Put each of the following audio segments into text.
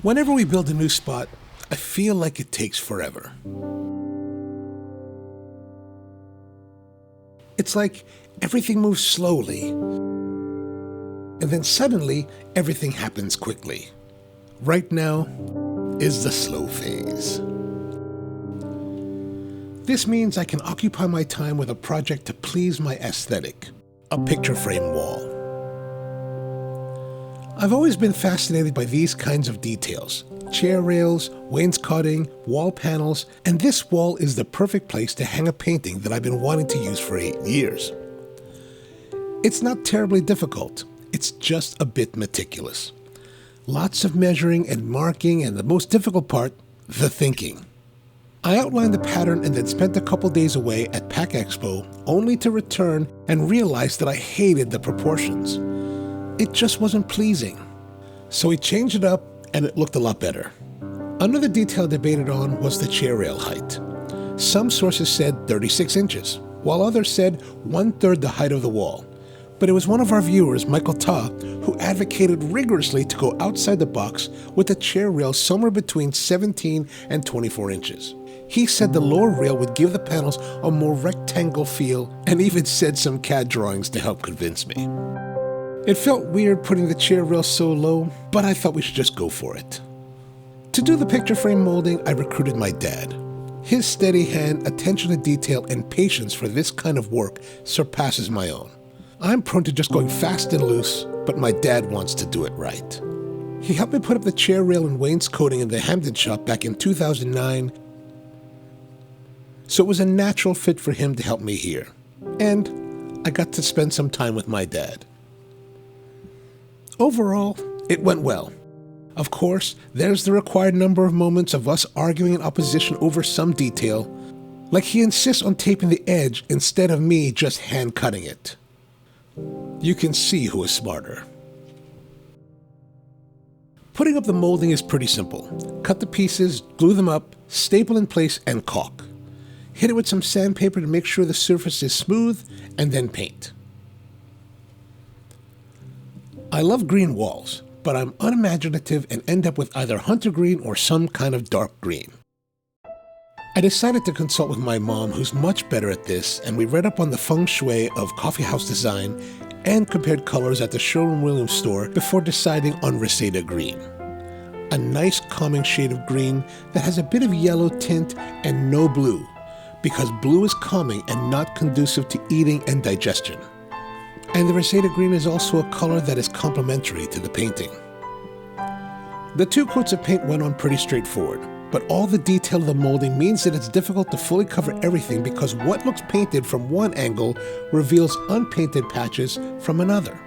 Whenever we build a new spot, I feel like it takes forever. It's like everything moves slowly, and then suddenly everything happens quickly. Right now is the slow phase. This means I can occupy my time with a project to please my aesthetic, a picture frame wall. I've always been fascinated by these kinds of details: chair rails, wainscoting, wall panels, and this wall is the perfect place to hang a painting that I've been wanting to use for 8 years. It's not terribly difficult, it's just a bit meticulous. Lots of measuring and marking, and the most difficult part, the thinking. I outlined the pattern and then spent a couple days away at Pack Expo, only to return and realize that I hated the proportions. It just wasn't pleasing. So we changed it up and it looked a lot better. Another detail debated on was the chair rail height. Some sources said 36 inches, while others said 1/3 the height of the wall. But it was one of our viewers, Michael Ta, who advocated rigorously to go outside the box with the chair rail somewhere between 17 and 24 inches. He said the lower rail would give the panels a more rectangle feel, and even said some CAD drawings to help convince me. It felt weird putting the chair rail so low, but I thought we should just go for it. To do the picture frame molding, I recruited my dad. His steady hand, attention to detail, and patience for this kind of work surpasses my own. I'm prone to just going fast and loose, but my dad wants to do it right. He helped me put up the chair rail and wainscoting in the Hamden shop back in 2009, so it was a natural fit for him to help me here. And I got to spend some time with my dad. Overall, it went well. Of course, there's the required number of moments of us arguing in opposition over some detail, like he insists on taping the edge instead of me just hand cutting it. You can see who is smarter. Putting up the molding is pretty simple. Cut the pieces, glue them up, staple in place, and caulk. Hit it with some sandpaper to make sure the surface is smooth, and then paint. I love green walls, but I'm unimaginative and end up with either hunter green or some kind of dark green. I decided to consult with my mom, who's much better at this, and we read up on the feng shui of coffee house design and compared colors at the Sherwin-Williams store before deciding on Reseda green. A nice calming shade of green that has a bit of yellow tint and no blue, because blue is calming and not conducive to eating and digestion. And the Reseda green is also a color that is complementary to the painting. The 2 coats of paint went on pretty straightforward, but all the detail of the molding means that it's difficult to fully cover everything because what looks painted from one angle reveals unpainted patches from another.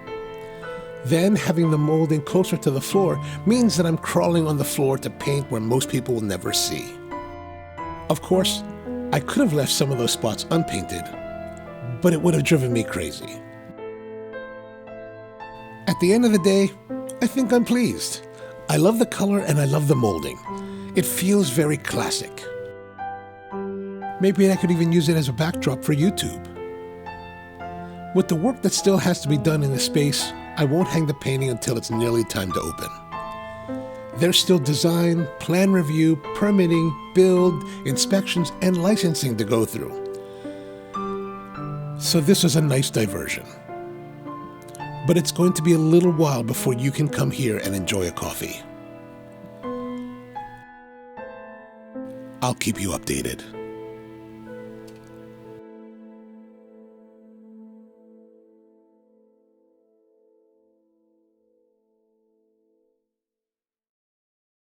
Then having the molding closer to the floor means that I'm crawling on the floor to paint where most people will never see. Of course, I could have left some of those spots unpainted, but it would have driven me crazy. At the end of the day, I think I'm pleased. I love the color and I love the molding. It feels very classic. Maybe I could even use it as a backdrop for YouTube. With the work that still has to be done in the space, I won't hang the painting until it's nearly time to open. There's still design, plan review, permitting, build, inspections, and licensing to go through. So this is a nice diversion. But it's going to be a little while before you can come here and enjoy a coffee. I'll keep you updated.